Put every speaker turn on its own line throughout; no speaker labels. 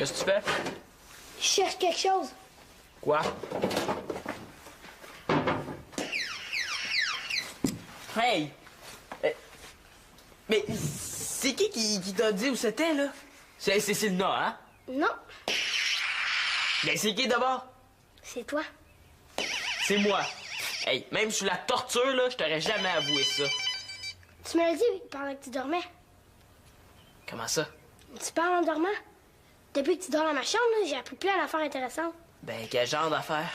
Qu'est-ce que tu fais?
Je cherche quelque chose.
Quoi? Hey! Mais c'est qui t'a dit où c'était, là? C'est Cécile-Na, hein?
Non,
Mais c'est qui d'abord?
c'est toi.
C'est moi. Hey, même sous la torture, là, je t'aurais jamais avoué ça.
Tu me l'as dit pendant que tu dormais.
Comment ça?
Tu parles en dormant. Depuis que tu dors dans ma chambre, là, j'ai appris plein d'affaires intéressantes.
Ben, quel genre d'affaire?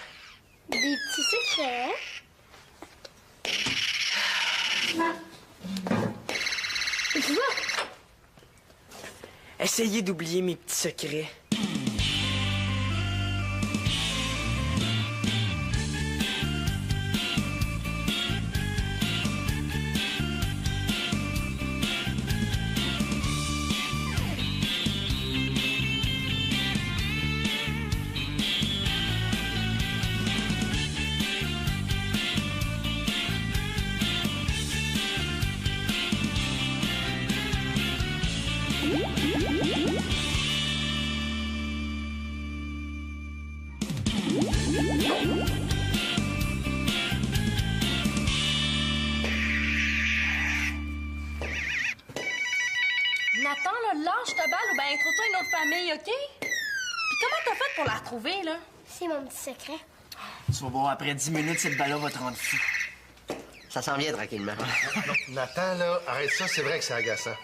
Des petits secrets. Et tu vois,
Essayez d'oublier mes petits secrets.
Nathan, là, lâche ta balle ou ben intro-toi une autre famille, OK? Puis comment t'as fait pour la retrouver, là?
c'est mon petit secret.
Tu vas voir, après 10 minutes, cette balle-là va te rendre fou.
Ça s'en vient tranquillement.
Nathan, là, arrête ça, c'est vrai que c'est agaçant.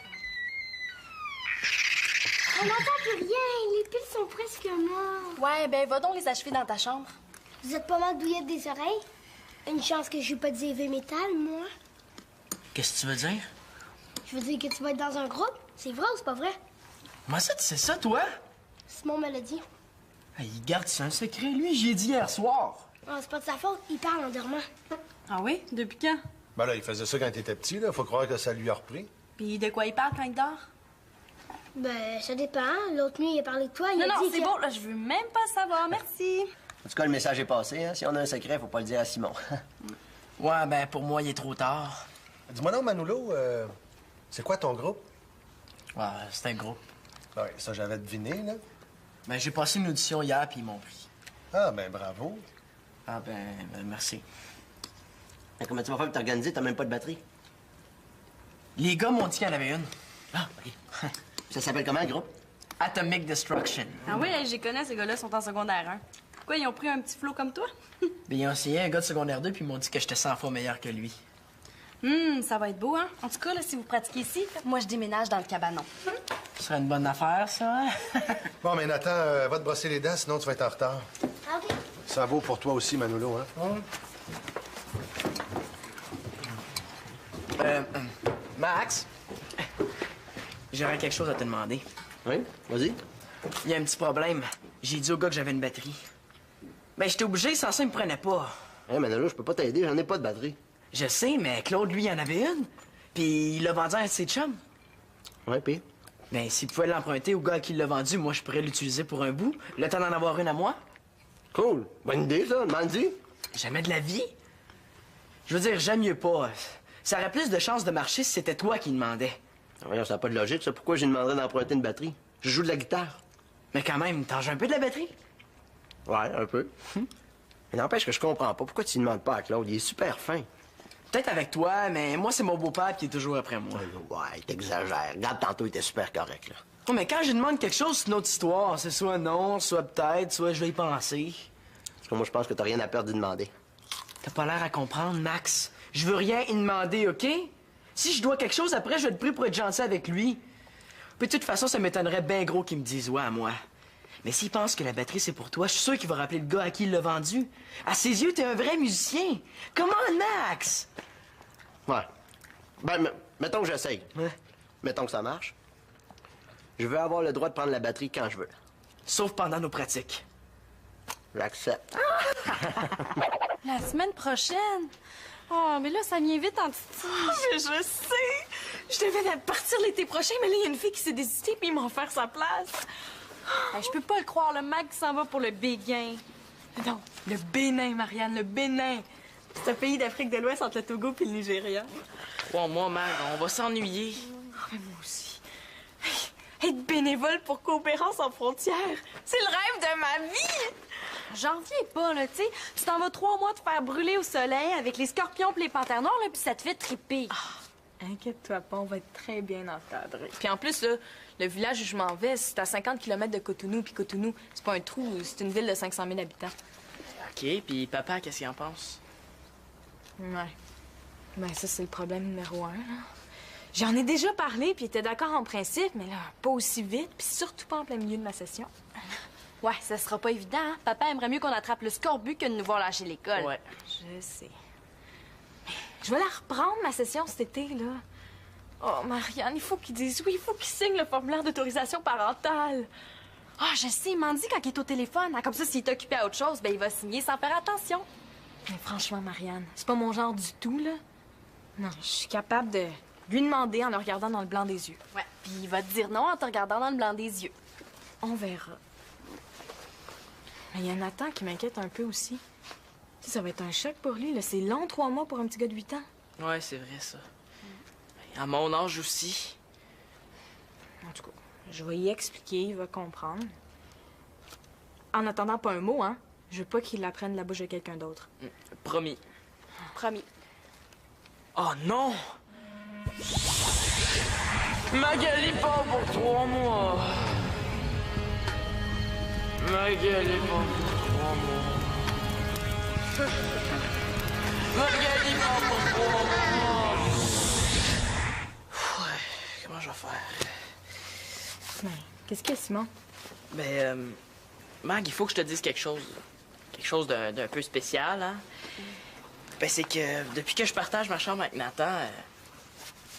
On n'entend plus rien, les piles sont presque mortes.
Ouais, ben va donc les achever dans ta chambre.
Vous êtes pas mal douillettes des oreilles? Une chance que je joue pas de heavy metal, moi.
Qu'est-ce que tu veux dire?
Je veux dire que tu vas être dans un groupe. C'est vrai ou c'est pas vrai?
Comment ça, tu sais ça, toi?
Simon me l'a dit.
Hey, garde, c'est un secret. Lui, j'y ai dit hier soir.
Oh, c'est pas de sa faute, il parle en dormant.
Ah oui? Depuis quand?
Ben là, il faisait ça quand il était petit, là. Faut croire que ça lui a repris.
Puis de quoi il parle quand il dort?
Ben, ça dépend. L'autre nuit, il a parlé de toi. Il
Non,
a
non,
dit
c'est
que...
bon, là, je veux même pas savoir, merci.
En tout cas, le message est passé. Hein? Si on a un secret, faut pas le dire à Simon.
Ouais, ben, pour moi, il est trop tard.
Dis-moi non, Manolo, c'est quoi ton groupe?
Ouais, c'est un groupe.
Ouais, ça, j'avais deviné, là.
Ben, j'ai passé une audition hier, puis ils m'ont pris.
Ah, ben bravo.
Ah, ben merci.
Mais comment tu vas faire pour t'organiser? T'as même pas de batterie.
Les gars m'ont dit qu'il y en avait une.
Ah, OK. Ça s'appelle comment, le groupe?
Atomic Destruction.
Ah oui, j'y connais, ces gars-là sont en secondaire 1. Pourquoi, ils ont pris un petit flot comme toi?
Ben, ils ont essayé un gars de secondaire 2, puis ils m'ont dit que j'étais 100 fois meilleur que lui.
Ça va être beau, hein? En tout cas, là, si vous pratiquez ici, moi, je déménage dans le cabanon.
Ce serait une bonne affaire, ça, hein?
Bon, mais Nathan, va te brosser les dents, sinon tu vas être en retard.
Ah oui?
Ça vaut pour toi aussi, Manolo, hein?
Max, j'aurais quelque chose à te demander.
Oui? Vas-y.
Il y a un petit problème. J'ai dit au gars que j'avais une batterie. Ben, j'étais obligé, sans ça, il me prenait pas.
Hey, Manolo, je peux pas t'aider, j'en ai pas de batterie.
Je sais, mais Claude, lui, il en avait une. Puis il l'a vendue à un de ses chums.
Ouais, puis?
Ben, s'il pouvait l'emprunter au gars à qui il l'a vendu, moi, je pourrais l'utiliser pour un bout. Le temps d'en avoir une à moi.
Cool. Bonne idée, ça. Demande-y.
Jamais de la vie. Je veux dire, j'aime mieux pas. Ça aurait plus de chances de marcher si c'était toi qui demandais.
Voyons, ça n'a pas de logique, ça. Pourquoi j'ai demandé d'emprunter une batterie? Je joue de la guitare.
Mais quand même, t'en joues un peu de la batterie?
Ouais, un peu. Mais n'empêche que je comprends pas. Pourquoi tu ne demandes pas à Claude? Il est super fin.
Peut-être avec toi, mais moi, c'est mon beau-père qui est toujours après moi.
Ouais, t'exagères. Regarde, tantôt, il était super correct, là.
Oh, mais quand je demande quelque chose, c'est une autre histoire. C'est soit non, soit peut-être, soit je vais y penser.
Parce que moi, je pense que t'as rien à perdre d'y demander.
T'as pas l'air à comprendre, Max. Je veux rien y demander, OK? Si je dois quelque chose, après, je vais te prier pour être gentil avec lui. Puis de toute façon, ça m'étonnerait bien gros qu'il me dise ouais à moi. Mais s'il pense que la batterie, c'est pour toi, je suis sûr qu'il va rappeler le gars à qui il l'a vendu. À ses yeux, t'es un vrai musicien. Comment, Max?
Ouais. Ben, mettons que j'essaye.
Ouais.
Mettons que ça marche. Je veux avoir le droit de prendre la batterie quand je veux.
Sauf pendant nos pratiques.
J'accepte.
La semaine prochaine? Oh, mais là, ça vient vite en titi.
Mais je sais! Je devais partir l'été prochain, mais là, il y a une fille qui s'est désistée puis ils m'ont offert sa place.
Hey, je peux pas le croire, le Mac s'en va pour le Béguin.
Non, le Bénin, Marianne, le Bénin. C'est un pays d'Afrique de l'Ouest entre le Togo et le Nigeria.
Bon, moi, Mag, on va s'ennuyer.
Ah, mais moi aussi. Hey, être bénévole pour Coopérance sans frontières. C'est le rêve de ma vie!
J'en reviens pas, là, tu sais. Tu t'en vas 3 mois te faire brûler au soleil avec les scorpions pis les panthères noirs, là, puis ça te fait triper.
Inquiète-toi pas, on va être très bien encadrés. Puis en plus, là, le village où je m'en vais, c'est à 50 km de Cotonou. Puis Cotonou, c'est pas un trou, c'est une ville de 500 000 habitants.
OK, puis papa, qu'est-ce qu'il en pense?
Ouais. Ben ça, c'est le problème numéro 1, là. J'en ai déjà parlé, puis il était d'accord en principe, mais là, pas aussi vite, puis surtout pas en plein milieu de ma session.
Ouais, ça sera pas évident, hein? Papa aimerait mieux qu'on attrape le scorbut que de nous voir lâcher l'école.
Ouais.
Je sais. Je vais la reprendre, ma session, cet été, là. Oh, Marianne, il faut qu'il dise oui, il faut qu'il signe le formulaire d'autorisation parentale.
Ah, je sais, il m'en dit quand il est au téléphone. Ah, comme ça, s'il est occupé à autre chose, ben il va signer sans faire attention.
Mais franchement, Marianne, c'est pas mon genre du tout, là. Non, je suis capable de lui demander en le regardant dans le blanc des yeux.
Ouais, puis il va te dire non en te regardant dans le blanc des yeux.
On verra. Mais il y a Nathan qui m'inquiète un peu aussi. Tu sais, ça va être un choc pour lui, là. C'est long, 3 mois pour un petit gars de 8 ans.
Ouais, c'est vrai, ça. À mon âge aussi.
En tout cas, je vais y expliquer, il va comprendre. En attendant, pas un mot, hein. Je veux pas qu'il apprenne la bouche de quelqu'un d'autre.
Promis.
Promis.
Oh non! Magali pas pour 3 mois. Magali pas pour 3 mois. Magali pas pour 3 mois. Ouais, comment je vais faire?
Mais qu'est-ce qu'il y a, Simon?
Ben, Mag, il faut que je te dise quelque chose. Quelque chose d'un peu spécial, hein? Ben, c'est que depuis que je partage ma chambre avec Nathan,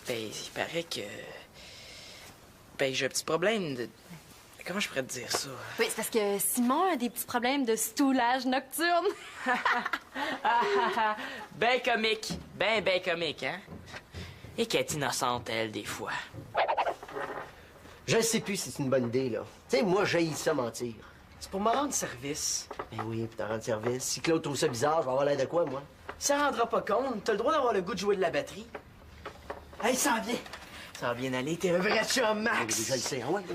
ben, il paraît que... Ben, j'ai un petit problème de... Comment je pourrais te dire ça?
Oui, c'est parce que Simon a des petits problèmes de stoulage nocturne.
Ben comique. Ben comique, hein? Et qu'elle est innocente, elle, des fois.
Je sais plus si c'est une bonne idée, là. Tu sais, moi, j'haïs ça mentir.
C'est pour me rendre service.
Ben oui, puis t'en rendre service. Si Claude trouve ça bizarre, je vais avoir l'air de quoi, moi?
Ça rendra pas compte. T'as le droit d'avoir le goût de jouer de la batterie. Hey, ça va bien. Ça va bien aller. T'es un vrai chum, Max.
Je le sais, ah ouais, là.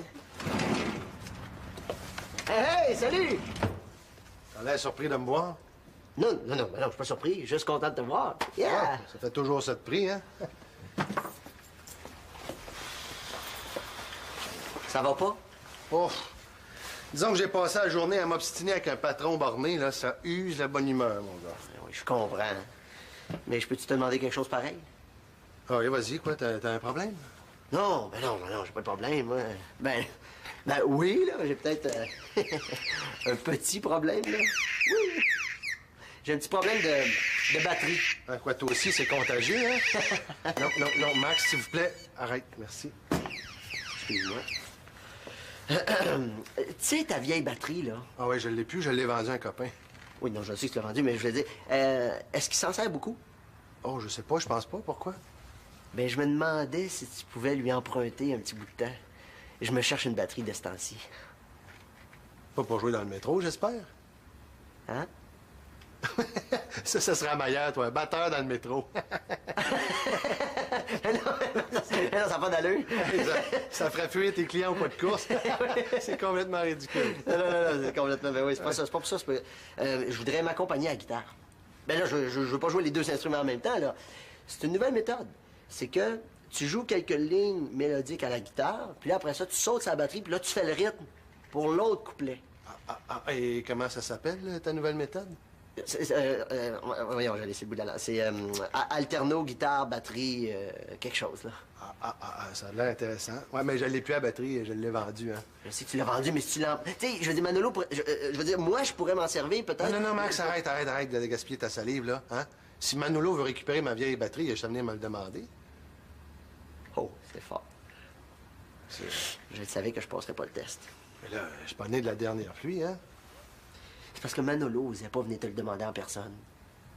Hey, salut!
T'as l'air surpris de me voir?
Non, je suis pas surpris. Je suis juste content de te voir. Yeah!
Ah, ça fait toujours ça de prix, hein?
Ça va pas?
Oh. Disons que j'ai passé la journée à m'obstiner avec un patron borné, là. Ça use la bonne humeur, mon gars.
Oui, je comprends. Mais je peux-tu te demander quelque chose pareil?
Ah oui, vas-y, quoi, t'as un problème?
Non, j'ai pas de problème, moi. Ben oui, là, j'ai peut-être un petit problème, là. Oui. J'ai un petit problème de batterie.
Ah, quoi, toi aussi, c'est contagieux, hein? Non, Max, s'il vous plaît, arrête, merci.
Excuse-moi. Tu sais, ta vieille batterie, là.
Ah ouais, je l'ai plus, je l'ai vendu à un copain.
Oui, non, je sais que tu l'as vendue, mais je veux dire, est-ce qu'il s'en sert beaucoup?
Oh, je sais pas, je pense pas. Pourquoi?
Ben, je me demandais si tu pouvais lui emprunter un petit bout de temps. Je me cherche une batterie de ce temps-ci.
Pas pour jouer dans le métro, j'espère?
Hein?
Ça sera meilleur, toi, un batteur dans le métro.
non, ça n'a pas d'allure.
ça ferait fuir tes clients au pas de course. C'est complètement ridicule.
Non, c'est complètement... Ben oui, c'est pas ça, c'est pas pour ça. Je voudrais m'accompagner à la guitare. Ben là, je veux pas jouer les deux instruments en même temps, là. C'est une nouvelle méthode. C'est que tu joues quelques lignes mélodiques à la guitare, puis là, après ça, tu sautes sur la batterie, puis là, tu fais le rythme pour l'autre couplet.
Et comment ça s'appelle, ta nouvelle méthode?
Voyons, j'ai laissé le bout de la langue. C'est alterno, guitare, batterie, quelque chose, là.
Ça a l'air intéressant. Ouais, mais je l'ai plus à batterie, je l'ai vendu, hein.
Je sais que tu l'as vendu, mais si tu l'as... Tu sais, je veux dire, Manolo, je veux dire, moi, je pourrais m'en servir, peut-être.
Non, Max, arrête de gaspiller ta salive, là, hein? Si Manolo veut récupérer ma vieille batterie, je vais venir me le demander.
Oh, c'est fort. Je savais que je passerais pas le test.
Mais là, je suis pas né de la dernière pluie, hein?
C'est parce que Manolo n'osait pas venir te le demander en personne.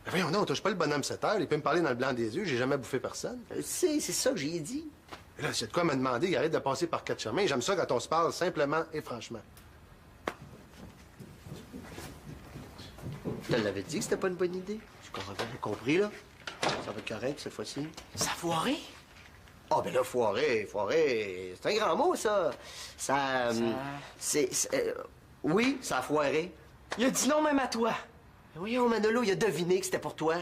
Mais voyons, non, on touche pas le bonhomme 7 heures. Il peut me parler dans le blanc des yeux. J'ai jamais bouffé personne.
C'est ça que j'ai dit.
Et là, c'est de quoi me demander. Il arrête de passer par 4 chemins. J'aime ça quand on se parle simplement et franchement.
Je te l'avais dit que c'était pas une bonne idée. J'ai compris, là. Ça va être correct, cette fois-ci.
Savoiré?
Ah, ben là, foirer, c'est un grand mot, ça. Oui, ça a foiré.
Il a dit non même à toi.
Oui, oh, Manolo, il a deviné que c'était pour toi.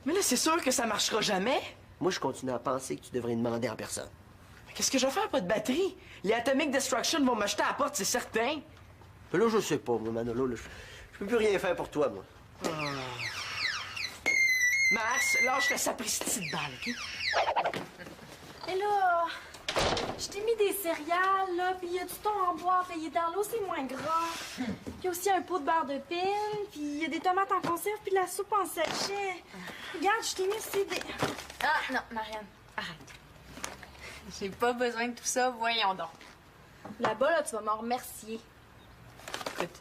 Mais là, c'est sûr que ça marchera jamais.
Moi, je continue à penser que tu devrais demander en personne.
Mais qu'est-ce que je vais faire, pas de batterie? Les Atomic Destruction vont m'acheter à la porte, c'est certain.
Mais là, je sais pas, moi, Manolo, là, je peux plus rien faire pour toi, moi.
Max, lâche la sapristi de balle, OK?
Et là, je t'ai mis des céréales, là, puis il y a du thon en boîte, là, il est dans l'eau, c'est moins gras. Il y a aussi un pot de beurre de pine, puis il y a des tomates en conserve, puis de la soupe en sachet. Regarde, je t'ai mis aussi des...
Ah, non, Marianne, arrête. J'ai pas besoin de tout ça, voyons donc.
Là-bas, là, tu vas m'en remercier.
Écoute,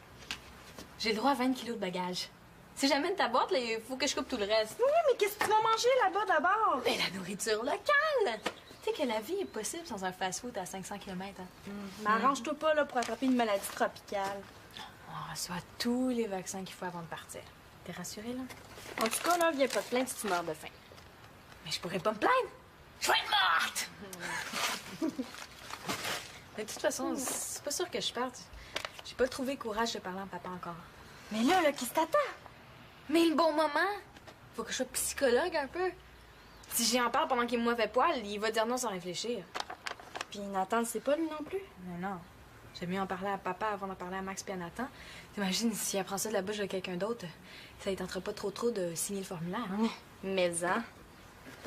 j'ai le droit à 20 kilos de bagages. Si j'amène ta boîte, là, il faut que je coupe tout le reste.
Oui, mais qu'est-ce que tu vas manger là-bas d'abord?
Mais la nourriture locale! Tu sais que la vie est possible sans un fast-food à 500 km. Hein?
Mais arrange-toi pas, là, pour attraper une maladie tropicale.
On reçoit tous les vaccins qu'il faut avant de partir. T'es rassurée, là?
En tout cas, là, viens pas te plaindre si tu meurs de faim.
Mais je pourrais pas me plaindre! Je vais être morte! Mais de toute façon, c'est pas sûr que je parte. J'ai pas trouvé courage de parler à papa encore.
Mais là, qui t'attend?
Mais le bon moment! Faut que je sois psychologue un peu. Si j'y en parle pendant qu'il me mauvais poil, il va dire non sans réfléchir.
Puis Nathan ne sait pas, lui non plus.
Non. J'aime mieux en parler à papa avant d'en parler à Max et à Nathan. T'imagines, s'il apprend ça de la bouche de quelqu'un d'autre, ça ne tentera pas trop de signer le formulaire. Hein?
Mais hein?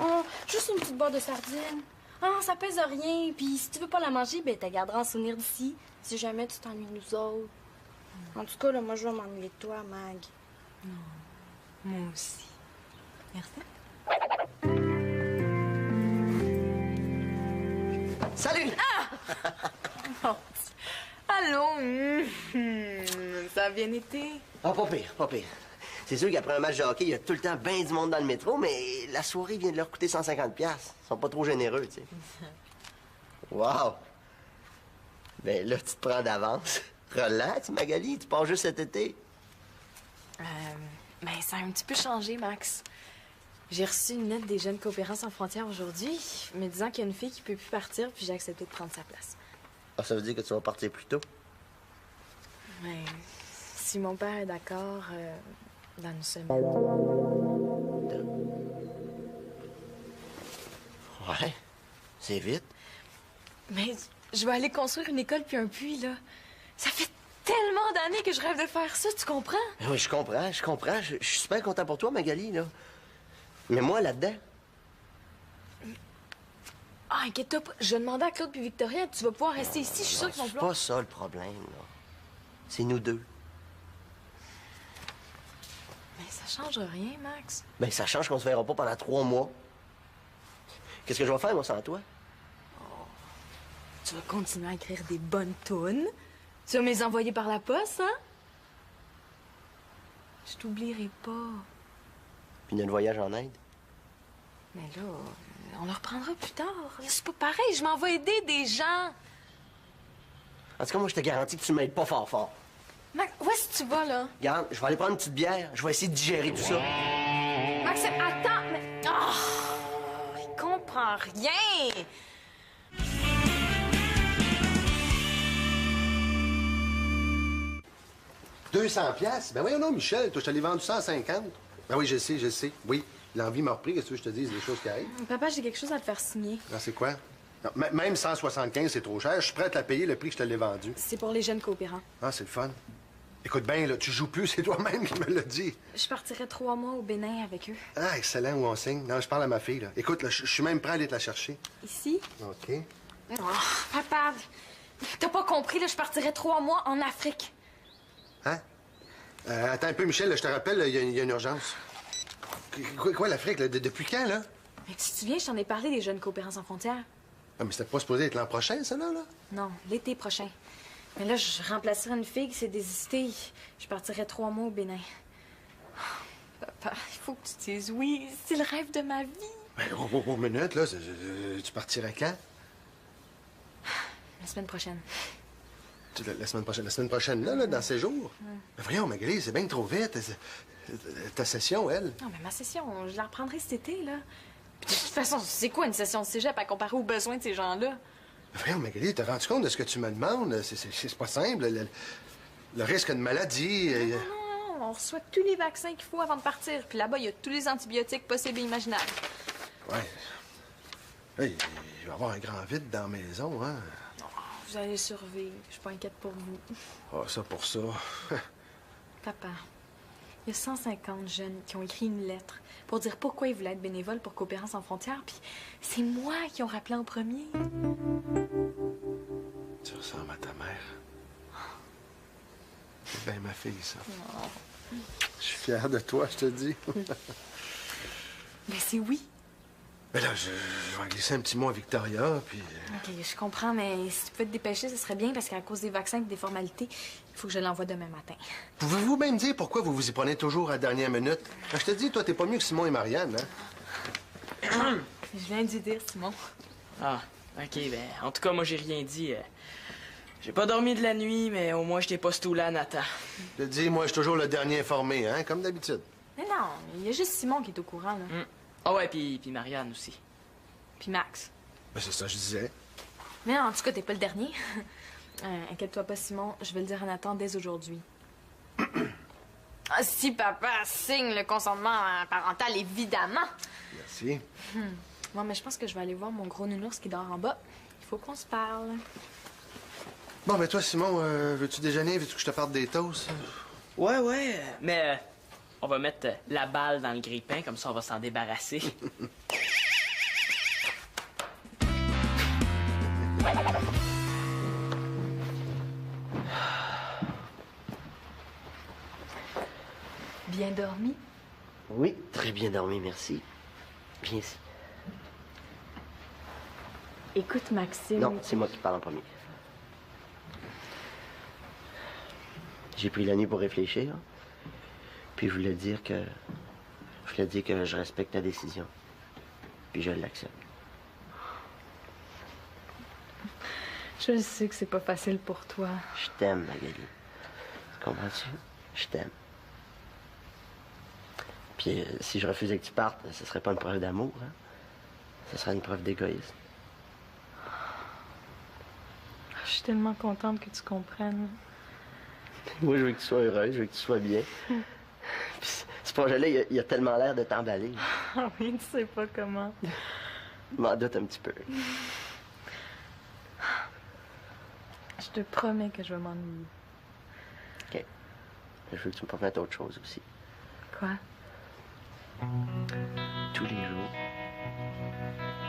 Oh, juste une petite boîte de sardines. Ah, ça pèse rien. Puis si tu veux pas la manger, ben t'as garderas en souvenir d'ici. Si jamais tu t'ennuies de nous autres. En tout cas, là, moi, je vais m'ennuyer de toi, Mag.
Moi aussi. Merci.
Salut!
Allô? Ça a bien été?
Ah, pas pire, pas pire. C'est sûr qu'après un match de hockey, il y a tout le temps bien du monde dans le métro, mais la soirée vient de leur coûter 150$. Ils sont pas trop généreux, tu sais. Wow! Ben là, tu te prends d'avance. Relax, Magali, tu pars juste cet été.
Ben, ça a un petit peu changé, Max. J'ai reçu une lettre des Jeunes Coopérants sans frontières aujourd'hui, me disant qu'il y a une fille qui peut plus partir, puis j'ai accepté de prendre sa place.
Ah, ça veut dire que tu vas partir plus tôt?
Ben, si mon père est d'accord, dans une semaine.
Ouais, c'est vite.
Mais je vais aller construire une école puis un puits, là. Ça fait tellement d'années que je rêve de faire ça, tu comprends?
Oui, je comprends. Je suis super content pour toi, Magali, là. Mais moi, là-dedans,
Ah, inquiète-toi pas. Je demandais à Claude puis Victoria, tu vas pouvoir rester ici, je suis sûre qu'ils vont
c'est
vouloir.
pas ça le problème, là. C'est nous deux.
Mais ça change rien, Max.
Ben, ça change qu'on se verra pas pendant 3 mois. Qu'est-ce que je vais faire, moi, sans toi?
Tu vas continuer à écrire des bonnes tunes. Tu vas me les envoyer par la poste, hein? Je t'oublierai pas.
Puis notre voyage en Inde?
Mais là, on le reprendra plus tard. C'est pas pareil, je m'en vais aider des gens.
En tout cas, moi, je te garantis que tu m'aides pas fort.
Max, où est-ce que tu vas, là?
Regarde, je vais aller prendre une petite bière. Je vais essayer de digérer tout ça.
Max, attends, mais... Oh! Il comprend rien!
200$? Ben oui, non, Michel, toi, je te l'ai vendu 150. Ben oui, je sais. Oui, l'envie m'a repris. Qu'est-ce que je te dise, des choses qui arrivent?
Papa, j'ai quelque chose à te faire signer.
Non, c'est quoi? Non, même 175, c'est trop cher. Je suis prêt à te la payer le prix que je te l'ai vendu.
C'est pour les jeunes coopérants.
Ah, c'est le fun. Écoute bien, là, tu joues plus, c'est toi-même qui me l'as dit.
Je partirai 3 mois au Bénin avec eux.
Ah, excellent, où on signe. Non, je parle à ma fille, là. Écoute, là, je suis même prêt à aller te la chercher.
Ici?
OK.
Oh, papa, t'as pas compris, là, je partirai 3 mois en Afrique.
Hein? Attends un peu, Michel, là, je te rappelle, il y a une urgence. Quoi, l'Afrique, là? Depuis quand, là?
Mais tu te souviens, je t'en ai parlé des jeunes coopérants sans frontières?
Ah, mais c'était pas supposé être l'an prochain, ça, là?
Non, l'été prochain. Mais là, je remplacerai une fille qui s'est désistée. Je partirai 3 mois au Bénin. Oh, papa, il faut que tu dises oui. C'est le rêve de ma vie.
Ben, oh, minute, là. Tu partirais quand?
La semaine prochaine.
La semaine prochaine, là, dans ces jours? Mais voyons, Magali, c'est bien trop vite. Ta session, elle.
Non, mais ma session, je la reprendrai cet été, là. Puis De toute façon, c'est quoi une session de cégep à comparer aux besoins de ces gens-là?
Voyons, Magali, t'as rendu compte de ce que tu me demandes? C'est pas simple. Le risque de maladie...
Non, on reçoit tous les vaccins qu'il faut avant de partir. Puis là-bas, il y a tous les antibiotiques possibles et imaginables.
Ouais. Hey, il va y avoir un grand vide dans la maison, hein?
Vous allez survivre. Je suis pas inquiète pour vous.
Ah, ça pour ça.
Papa, il y a 150 jeunes qui ont écrit une lettre pour dire pourquoi ils voulaient être bénévoles pour Coopérance sans frontières. Puis c'est moi qui ont rappelé en premier.
Tu ressembles à ta mère. C'est bien ma fille, ça. Je suis fier de toi, je te dis.
Ben c'est oui.
Mais là, je vais glisser un petit mot à Victoria, puis...
OK, je comprends, mais si tu peux te dépêcher, ce serait bien parce qu'à cause des vaccins et des formalités, il faut que je l'envoie demain matin.
Pouvez-vous bien me dire pourquoi vous vous y prenez toujours à la dernière minute? Quand je te dis, toi, t'es pas mieux que Simon et Marianne, hein?
Je viens d'y dire, Simon.
Ah, OK, ben, en tout cas, moi, j'ai rien dit. J'ai pas dormi de la nuit, mais au moins, je t'ai pas stoulé à Nathan.
Je te dis, moi, je suis toujours le dernier informé, hein, comme d'habitude.
Mais non, il y a juste Simon qui est au courant, là.
Ah ouais, puis Marianne aussi.
Puis Max.
Ben, c'est ça que je disais.
Mais en tout cas, t'es pas le dernier. Inquiète-toi pas, Simon. Je vais le dire à Nathan dès aujourd'hui. Ah, si papa signe le consentement parental, évidemment.
Merci.
Moi, mais je pense que je vais aller voir mon gros nounours qui dort en bas. Il faut qu'on se parle.
Bon, ben toi, Simon, veux-tu déjeuner? Veux-tu que je te parle des toasts?
Ouais, mais on va mettre la balle dans le grille-pain, comme ça on va s'en débarrasser.
Bien dormi?
Oui, très bien dormi, merci. Viens ici.
Écoute, Maxime...
Non, c'est moi qui parle en premier. J'ai pris la nuit pour réfléchir. Puis je voulais dire que je respecte ta décision. Puis je l'accepte.
Je sais que c'est pas facile pour toi.
Je t'aime, Magali. Comprends-tu? Je t'aime. Puis si je refusais que tu partes, ce serait pas une preuve d'amour, hein? Ce serait une preuve d'égoïsme.
Je suis tellement contente que tu comprennes.
Moi, je veux que tu sois heureuse, je veux que tu sois bien. Puis ce projet-là, il a tellement l'air de t'emballer.
Ah oui, tu sais pas comment.
Je m'en doute un petit peu.
Je te promets que je vais m'ennuyer.
OK. Je veux que tu me promettes autre chose aussi.
Quoi?
Tous les jours,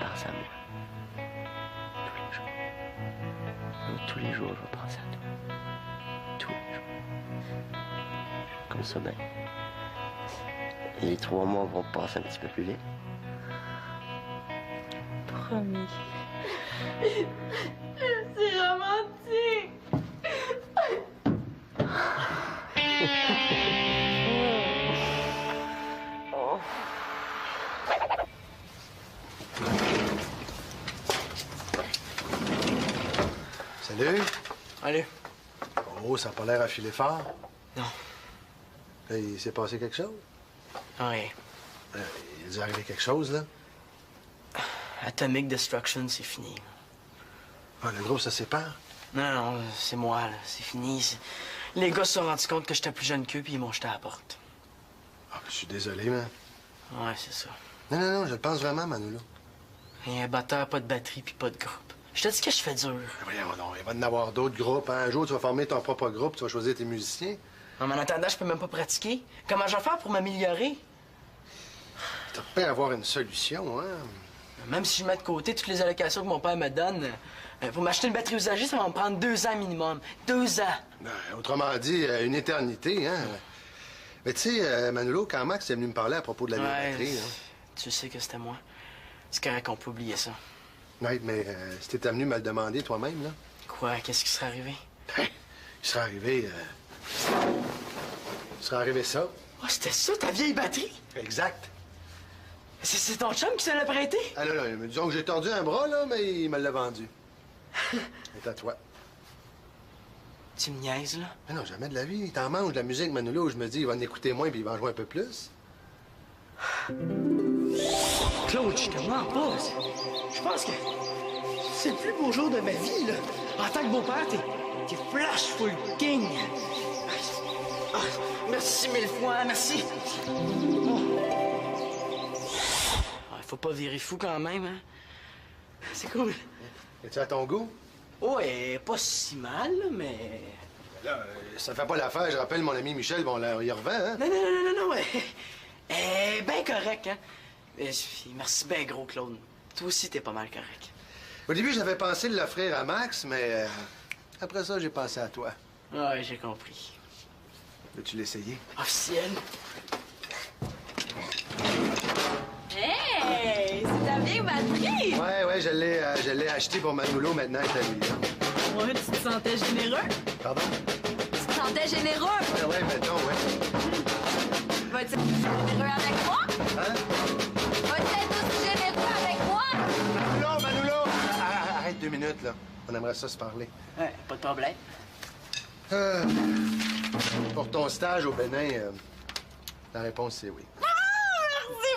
pense à moi. Tous les jours. Oui, tous les jours, je vais penser à toi. Tous les jours. Comme ça, ben, les 3 mois vont passer un petit peu plus vite.
Promis.
C'est romantique!
Salut.
Allez.
Oh, ça a pas l'air à filer fort.
Non.
Là, il s'est passé quelque chose?
Rien.
Il a dû arriver quelque chose, là.
Atomic Destruction, c'est fini.
Ah, le gros, ça sépare?
Non, c'est moi, là. C'est fini. Les gars se sont rendus compte que j'étais plus jeune qu'eux, puis ils m'ont jeté à la porte.
Ah, je suis désolé, man.
Ouais, c'est ça.
Non, je le pense vraiment, Manolo.
Il y a un batteur, pas de batterie, puis pas de groupe. Je te dis que je fais dur.
Voyons donc, il va y en avoir d'autres groupes. Hein? Un jour, tu vas former ton propre groupe, tu vas choisir tes musiciens.
Non, mais en attendant, je peux même pas pratiquer. Comment je vais faire pour m'améliorer?
Tu peux avoir une solution, hein?
Même si je mets de côté toutes les allocations que mon père me donne, pour m'acheter une batterie usagée, ça va me prendre 2 ans minimum. 2 ans!
Autrement dit, une éternité, hein? Mais tu sais, Manolo, quand Max est venu me parler à propos de la batterie, hein?
Tu sais que c'était moi. C'est correct qu'on peut oublier ça.
Oui, mais si t'étais venu me le demander toi-même, là...
Quoi? Qu'est-ce qui serait arrivé?
Il serait arrivé... Il serait arrivé ça.
Oh, c'était ça, ta vieille batterie?
Exact.
C'est ton chum qui se l'a prêté?
Ah là, disons que j'ai tordu un bras, là, mais il me l'a vendu. C'est à toi.
Tu me niaises, là?
Mais non, jamais de la vie. Il t'en mange de la musique, Manolo. Je me dis, il va en écouter moins puis il va en jouer un peu plus.
Claude, je te mens pas. Je pense que c'est le plus beau jour de ma vie, là. En tant que beau-père, t'es flash full king. Ah, merci mille fois, merci. Ah, faut pas virer fou quand même, hein. C'est cool.
Es-tu à ton goût?
Oh, elle est pas si mal, là, mais...
Là, ça fait pas l'affaire. Je rappelle mon ami Michel, bon, là, il revend, hein?
Non, elle est bien correcte, hein. Merci bien gros, Claude. Toi aussi, t'es pas mal correct.
Au début, j'avais pensé de l'offrir à Max, mais après ça, j'ai pensé à toi.
Ouais, j'ai compris.
Veux-tu l'essayer?
Officiel.
Hey! C'est ta vieille batterie!
Ouais, je l'ai acheté pour Manolo, maintenant, elle est à lui, là.
Ouais, tu te sentais généreux?
Pardon?
Tu te sentais généreux?
Ouais, mettons, ouais.
Vas-tu être généreux avec moi?
Hein?
Vas-tu être aussi généreux avec moi?
Manolo! Arrête 2 minutes, là. On aimerait ça se parler.
Ouais, pas de problème.
Pour ton stage au Bénin, la réponse, c'est oui.
Merci,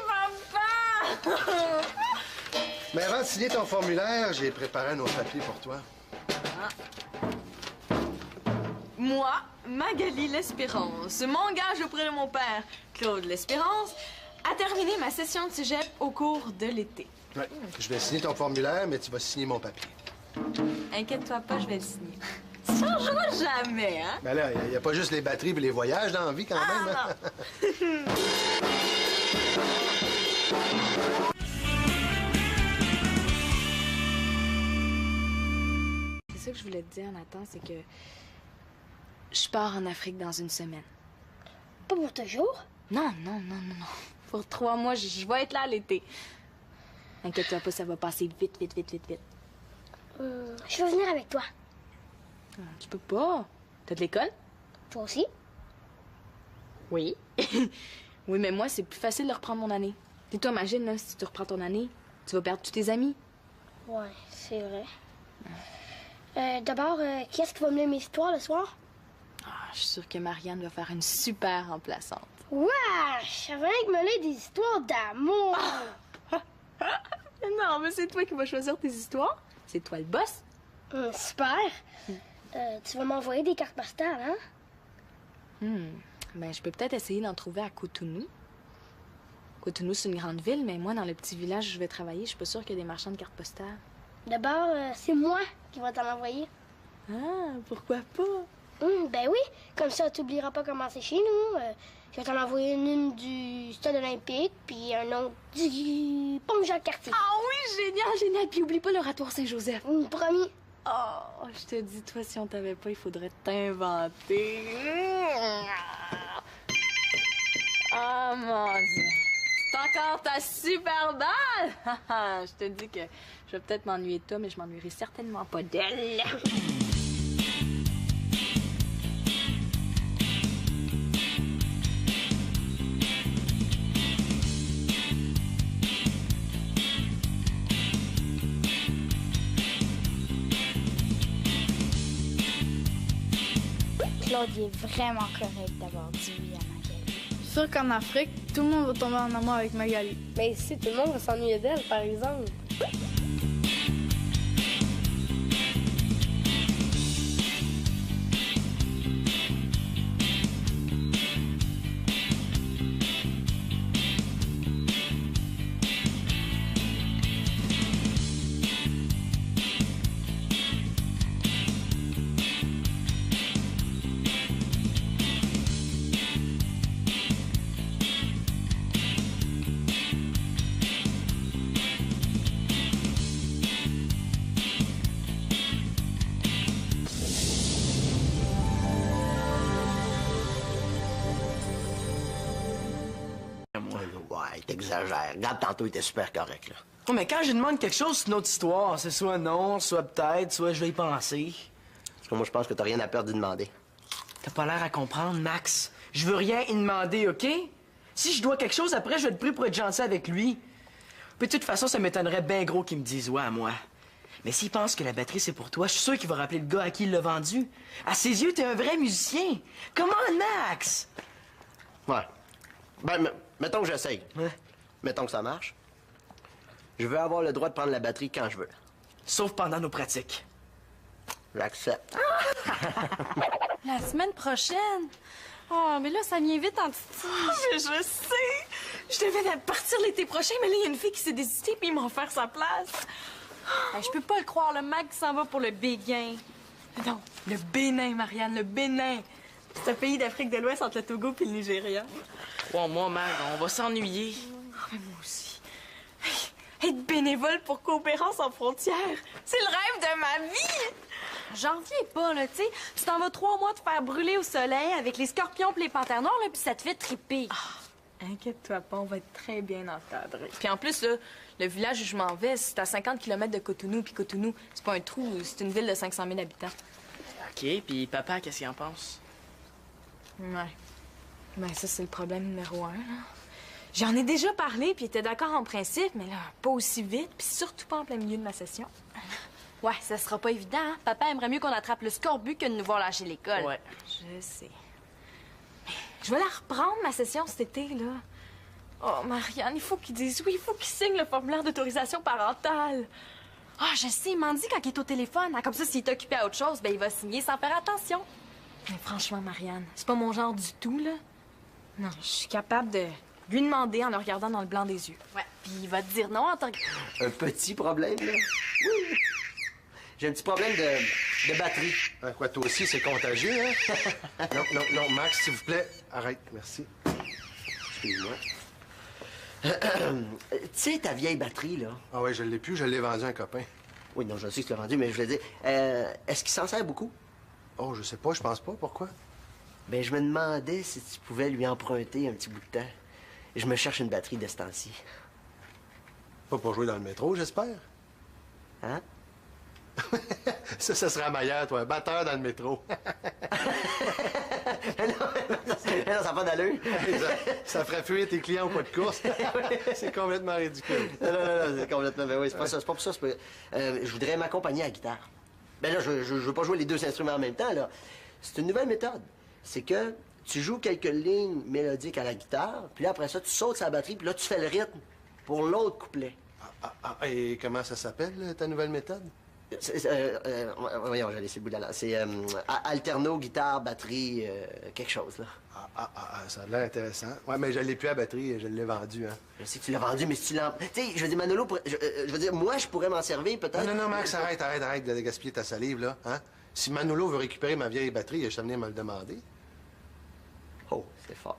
papa!
Mais avant de signer ton formulaire, j'ai préparé nos papiers pour toi.
Moi, Magali L'Espérance, m'engage auprès de mon père, Claude L'Espérance, à terminer ma session de cégep au cours de l'été.
Ouais. Je vais signer ton formulaire, mais tu vas signer mon papier.
Inquiète-toi pas, je vais le signer. Ça changera jamais, hein?
Ben là, il n'y a pas juste les batteries et les voyages dans la vie, quand même. Hein?
C'est ça que je voulais te dire, Nathan, c'est que je pars en Afrique dans une semaine.
Pas pour toujours.
Non. Pour 3 mois, je vais être là l'été. Inquiète-toi pas, ça va passer vite.
Je vais venir avec toi.
Tu peux pas. T'as de l'école?
Toi aussi?
Oui. Oui, mais moi, c'est plus facile de reprendre mon année. Et toi, imagine, là, si tu reprends ton année, tu vas perdre tous tes amis.
Ouais, c'est vrai. D'abord, qui est-ce qui va me lire mes histoires le soir?
Ah, je suis sûre que Marianne va faire une super remplaçante.
Ouais, je savais que me lire des histoires d'amour.
Non, mais c'est toi qui vas choisir tes histoires. C'est toi le boss.
Super. Tu vas m'envoyer des cartes postales, hein?
Ben, je peux peut-être essayer d'en trouver à Cotonou. Cotonou, c'est une grande ville, mais moi, dans le petit village où je vais travailler, je suis pas sûre qu'il y a des marchands de cartes postales.
D'abord, c'est moi qui vais t'en envoyer.
Ah, pourquoi pas?
Ben oui, comme ça, tu n'oublieras pas comment c'est chez nous. Je vais t'en envoyer une du stade olympique, puis un autre du pont Jacques-Cartier.
Ah oui, génial. Puis oublie pas l'oratoire Saint-Joseph.
Promis.
Oh, je te dis, toi, si on t'avait pas, il faudrait t'inventer. Oh mon Dieu. C'est encore ta super balle! Je te dis que je vais peut-être m'ennuyer de toi, mais je m'ennuierai certainement pas d'elle.
Claude il est vraiment correct d'avoir dit oui à Magali.
Je suis sûr qu'en Afrique, tout le monde va tomber en amour avec Magali.
Mais ici, tout le monde va s'ennuyer d'elle, par exemple.
Ouais, t'exagères. Regarde, tantôt, il était super correct, là.
Oh, mais quand je demande quelque chose, c'est une autre histoire. C'est soit non, soit peut-être, soit je vais y penser.
Parce que moi, je pense que t'as rien à perdre d'y demander.
T'as pas l'air à comprendre, Max. Je veux rien y demander, OK? Si je dois quelque chose, après, je vais être pris pour être gentil avec lui. Puis de toute façon, ça m'étonnerait bien gros qu'il me dise ouais à moi. Mais s'il pense que la batterie, c'est pour toi, je suis sûr qu'il va rappeler le gars à qui il l'a vendu. À ses yeux, t'es un vrai musicien. Comment, Max?
Ouais. Ben, mettons que j'essaye.
Ouais.
Mettons que ça marche. Je veux avoir le droit de prendre la batterie quand je veux.
Sauf pendant nos pratiques.
J'accepte.
La semaine prochaine? Oh, mais là, ça vient vite en titi.
Mais je sais! Je devais partir l'été prochain, mais là, il y a une fille qui s'est désistée puis ils m'ont offert sa place.
Ben, je peux pas le croire, le Mac s'en va pour le Béguin.
Non, le Bénin, Marianne, le Bénin. C'est un pays d'Afrique de l'Ouest entre le Togo et le Nigeria.
Crois-moi, Mag, on va s'ennuyer.
Mais moi aussi. Être bénévole pour Coopérance sans frontières, c'est le rêve de ma vie!
J'en reviens pas, là, tu sais. Tu t'en vas 3 mois te faire brûler au soleil avec les scorpions pis les panthères noires, là, puis ça te fait triper.
Inquiète-toi pas, on va être très bien encadrés. Puis en plus, là, le village où je m'en vais, c'est à 50 km de Cotonou. Puis Cotonou, c'est pas un trou, c'est une ville de 500 000 habitants.
OK, puis papa, qu'est-ce qu'il en pense?
Ouais. Ben ça, c'est le problème numéro 1, là. J'en ai déjà parlé, puis il était d'accord en principe, mais là, pas aussi vite, puis surtout pas en plein milieu de ma session.
Ouais, ça sera pas évident, hein? Papa aimerait mieux qu'on attrape le scorbut que de nous voir lâcher l'école.
Ouais.
Je sais. Je vais la reprendre, ma session, cet été, là. Oh, Marianne, il faut qu'il dise oui, il faut qu'il signe le formulaire d'autorisation parentale.
Ah, je sais, il m'en dit quand il est au téléphone. Hein, comme ça, s'il est occupé à autre chose, ben il va signer sans faire attention.
Mais franchement, Marianne, c'est pas mon genre du tout, là. Non, je suis capable de lui demander en le regardant dans le blanc des yeux.
Ouais, puis il va te dire non en tant que...
Un petit problème, là? Oui. J'ai un petit problème de batterie.
Hein, quoi, toi aussi, c'est contagieux, hein? Non, Max, s'il vous plaît, arrête, merci.
Excuse-moi. Tu sais, ta vieille batterie, là?
Ah ouais, je l'ai plus, je l'ai vendu à un copain.
Oui, non, je sais que tu l'as vendu, mais je voulais dire, est-ce qu'il s'en sert beaucoup?
Oh, je sais pas, je pense pas. Pourquoi?
Ben, je me demandais si tu pouvais lui emprunter un petit bout de temps. Je me cherche une batterie de ce temps-ci.
Pas pour jouer dans le métro, j'espère?
Hein?
Ça serait meilleur, toi, un batteur dans le métro.
non, ça n'a pas d'allure.
Ça ferait fuir tes clients au pas de course. C'est complètement ridicule.
Non, c'est complètement... Ben oui, c'est pas ça, c'est pas pour ça. Je voudrais m'accompagner à la guitare. Ben là, je veux pas jouer les 2 instruments en même temps, là. C'est une nouvelle méthode. C'est que tu joues quelques lignes mélodiques à la guitare, puis là, après ça, tu sautes sur la batterie, puis là, tu fais le rythme pour l'autre couplet.
Et comment ça s'appelle, ta nouvelle méthode?
Voyons, j'ai laissé le bout de la langue. C'est alterno, guitare, batterie, quelque chose, là.
Ça a l'air intéressant. Ouais, mais je l'ai plus à batterie, je l'ai vendu, hein.
Je sais que tu l'as vendu, mais si tu l'as... Tu sais, je veux dire, Manolo, je veux dire, moi, je pourrais m'en servir, peut-être...
Non, Max, arrête de gaspiller ta salive, là, hein? Si Manolo veut récupérer ma vieille batterie, je t'ai venu me le demander.
Oh, c'est fort.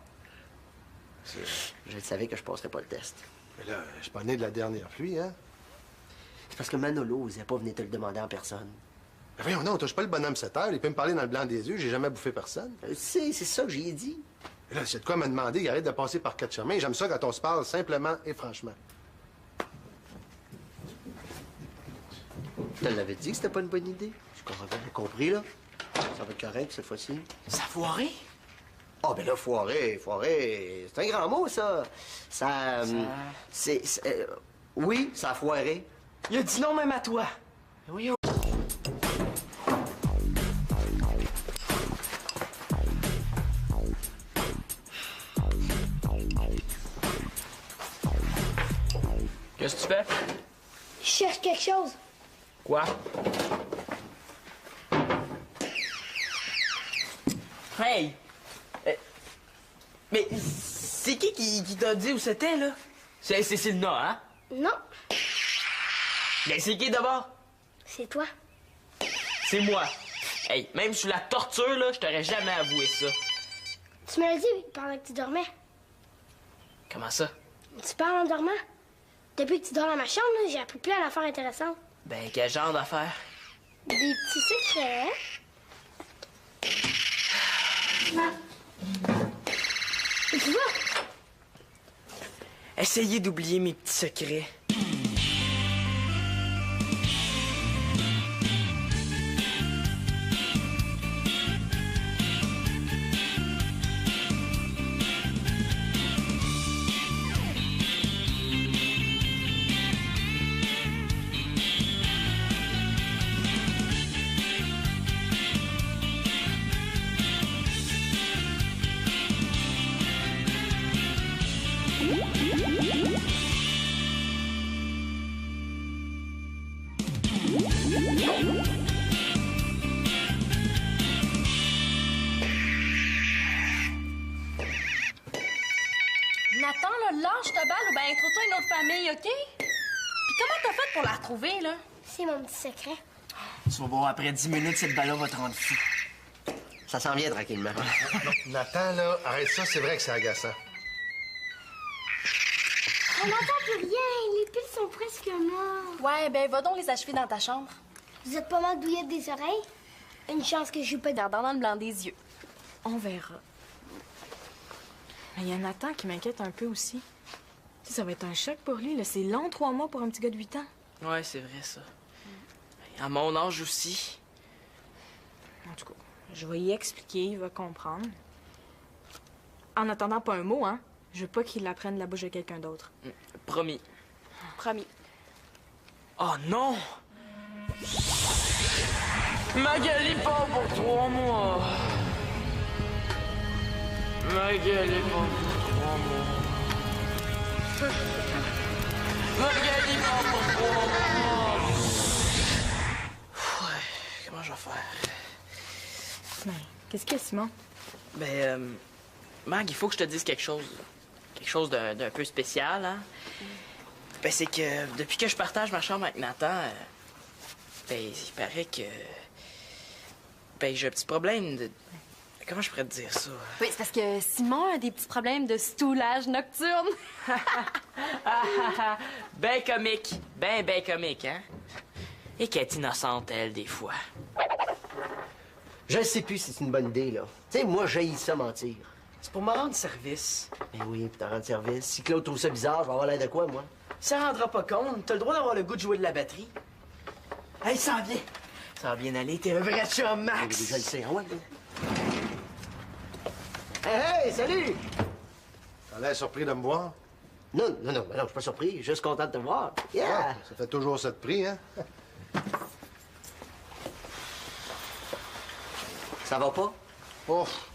Je savais que je passerais pas le test.
Mais là, je suis pas né de la dernière pluie, hein?
C'est parce que Manolo n'osait pas venir te le demander en personne.
Mais voyons, non, on touche pas le bonhomme 7 heures. Il peut me parler dans le blanc des yeux. J'ai jamais bouffé personne.
C'est ça que j'ai dit.
Et là, c'est de quoi me demander. Il arrête de passer par 4 chemins. J'aime ça quand on se parle simplement et franchement.
Je te l'avais dit que c'était pas une bonne idée. Je comprends compris, là. Ça va être correct, cette fois-ci.
Ça a foiré?
Ah, ben là, foiré. C'est un grand mot, ça. Oui, ça a foiré.
Il a dit non même à toi. Oui, Qu'est-ce que tu fais?
Je cherche quelque chose.
Quoi? Hey! Mais c'est qui t'a dit où c'était, là? C'est Cécile-Na, hein?
Non,
Mais c'est qui d'abord?
c'est toi.
C'est moi. Hey, même sous la torture, là, je t'aurais jamais avoué ça.
Tu me l'as dit pendant que tu dormais.
Comment ça?
Tu parles en dormant. Depuis que tu dors dans ma chambre, là, j'ai appris plein d'affaires intéressantes.
Ben, quel genre d'affaire?
Des petits secrets. Et tu vois,
Essayez d'oublier mes petits secrets.
Nathan, là, lâche ta balle ou ben intro-toi une autre famille, OK? Puis comment t'as fait pour la retrouver, là?
C'est mon petit secret.
Tu vas voir, après 10 minutes, cette balle-là va te rendre fou.
Ça s'en vient tranquillement.
Nathan, là, arrête ça, c'est vrai que c'est agaçant.
On n'entend plus rien. Les piles sont presque mortes.
Ouais, ben va donc les achever dans ta chambre.
Vous êtes pas mal douillette des oreilles? Une chance que je suis pas
Regardant dans le blanc des yeux.
On verra. Mais il y a Nathan qui m'inquiète un peu aussi. Tu sais, ça va être un choc pour lui, là. C'est long, 3 mois pour un petit gars de 8 ans.
Ouais, c'est vrai, ça. À mon âge aussi.
En tout cas, je vais y expliquer, il va comprendre. En attendant, pas un mot, hein. Je veux pas qu'il apprenne la bouche de quelqu'un d'autre.
Promis.
Promis.
Oh non! Magali part pour 3 mois. Magali part pour 3 mois. Magali part pour 3 mois. Ouais, comment je vais faire?
Ben, qu'est-ce qu'il y a, Simon?
Ben, Mag, il faut que je te dise quelque chose. Quelque chose d'un peu spécial, hein? Ben, c'est que depuis que je partage ma chambre avec Nathan, ben, il paraît que... Ben, j'ai un petit problème de... Comment je pourrais te dire ça?
Oui, c'est parce que Simon a des petits problèmes de stoulage nocturne.
Ben comique. Ben comique, hein? Et qu'elle est innocente, elle, des fois.
Je ne sais plus si c'est une bonne idée, là. Tu sais, moi, j'haïs ça mentir.
C'est pour me rendre service.
Ben oui, puis t'en rendre service. Si Claude trouve ça bizarre, je vais avoir l'air de quoi, moi?
Ça rendra pas compte. T'as le droit d'avoir le goût de jouer de la batterie. Hey, ça va bien. Ça va bien aller. T'es un vrai chum, Max.
Je le sais, ah ouais. Hey, salut!
T'as l'air surpris de me voir?
Non, je suis pas surpris. Je suis juste content de te voir. Yeah!
Ah, ça fait toujours ça de prix, hein?
Ça va pas?
Ouf!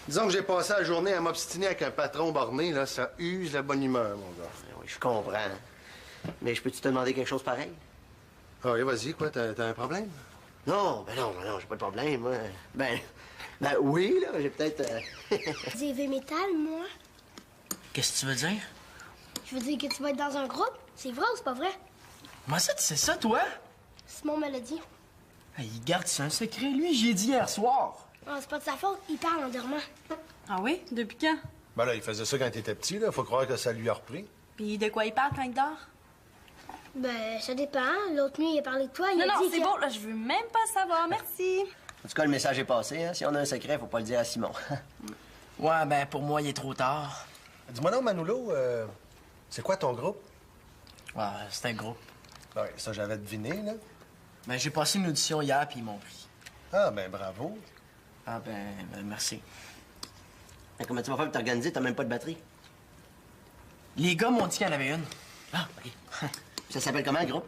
Disons que j'ai passé la journée à m'obstiner avec un patron borné, là, ça use la bonne humeur, mon gars.
Oui, je comprends. Mais je peux-tu te demander quelque chose pareil?
Ah oui, vas-y, quoi, t'as un problème?
Non, j'ai pas de problème, moi. Ben oui, là, j'ai peut-être...
du heavy metal, moi.
Qu'est-ce que tu veux dire?
Je veux dire que tu vas être dans un groupe. C'est vrai ou c'est pas vrai?
Moi, ça, tu sais ça, toi?
Simon me l'a dit.
Hey, garde, c'est un secret. Lui, j'y ai dit hier soir.
Ah, c'est pas de sa faute. Il parle en dormant.
Ah oui? Depuis quand?
Ben là, il faisait ça quand il était petit, là. Faut croire que ça lui a repris.
Puis de quoi il parle quand il dort?
Ben, ça dépend. L'autre nuit, il a parlé de toi. Il
Non,
a
non,
dit
c'est
que...
bon, là, je veux même pas savoir, merci.
En tout cas, le message est passé, hein. Si on a un secret, faut pas le dire à Simon.
Ouais, ben, pour moi, il est trop tard.
Dis-moi non, Manolo, c'est quoi ton groupe?
Ouais, c'est un groupe.
Ouais, ça, j'avais deviné, là.
Ben, j'ai passé une audition hier, puis ils m'ont pris.
Ah, ben bravo.
Ah, ben merci.
Mais comment tu vas faire pour t'organiser? T'as même pas de batterie.
Les gars m'ont dit qu'il y en avait une.
Ah, OK. Ça s'appelle comment, le groupe?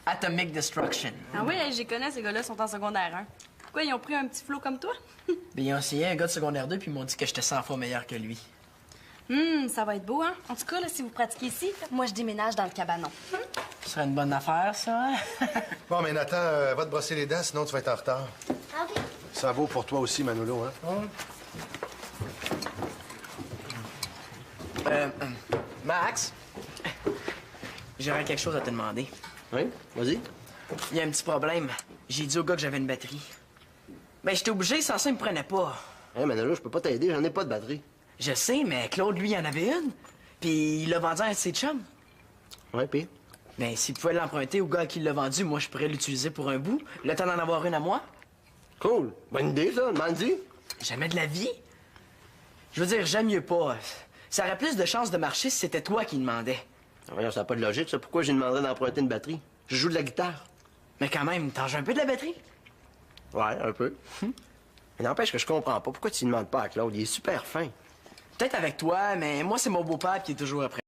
Atomic Destruction.
Ah oui, je les connais, ces gars-là sont en secondaire 1. Pourquoi, ils ont pris un petit flot comme toi?
Ben, ils ont essayé un gars de secondaire 2, puis ils m'ont dit que j'étais 100 fois meilleur que lui.
Ça va être beau, hein? En tout cas, là, si vous pratiquez ici, moi, je déménage dans le cabanon.
Ce serait une bonne affaire, ça, hein?
Bon, mais Nathan, va te brosser les dents, sinon tu vas être en retard.
Ah, OK.
Ça vaut pour toi aussi, Manolo, hein?
Max, j'aurais quelque chose à te demander.
Oui, vas-y.
Il y a un petit problème. J'ai dit au gars que j'avais une batterie. Ben, j'étais obligé, sans ça, il me prenait pas.
Hey, Manolo, je peux pas t'aider, j'en ai pas de batterie.
Je sais, mais Claude, lui, il en avait une. Puis il l'a vendue à un de ses chums.
Ouais, pis?
Ben, s'il pouvait l'emprunter au gars qui l'a vendu, moi, je pourrais l'utiliser pour un bout. Le temps d'en avoir une à moi.
Cool. Bonne idée, ça. Demande-y.
Jamais de la vie. Je veux dire, j'aime mieux pas. Ça aurait plus de chances de marcher si c'était toi qui demandais.
Ah, voyons, ça n'a pas de logique, ça. Pourquoi j'ai demandé d'emprunter une batterie? Je joue de la guitare.
Mais quand même, t'en joues un peu de la batterie?
Ouais, un peu. Mais n'empêche que je comprends pas. Pourquoi tu ne demandes pas à Claude? Il est super fin.
Peut-être avec toi, mais moi, c'est mon beau-père qui est toujours après.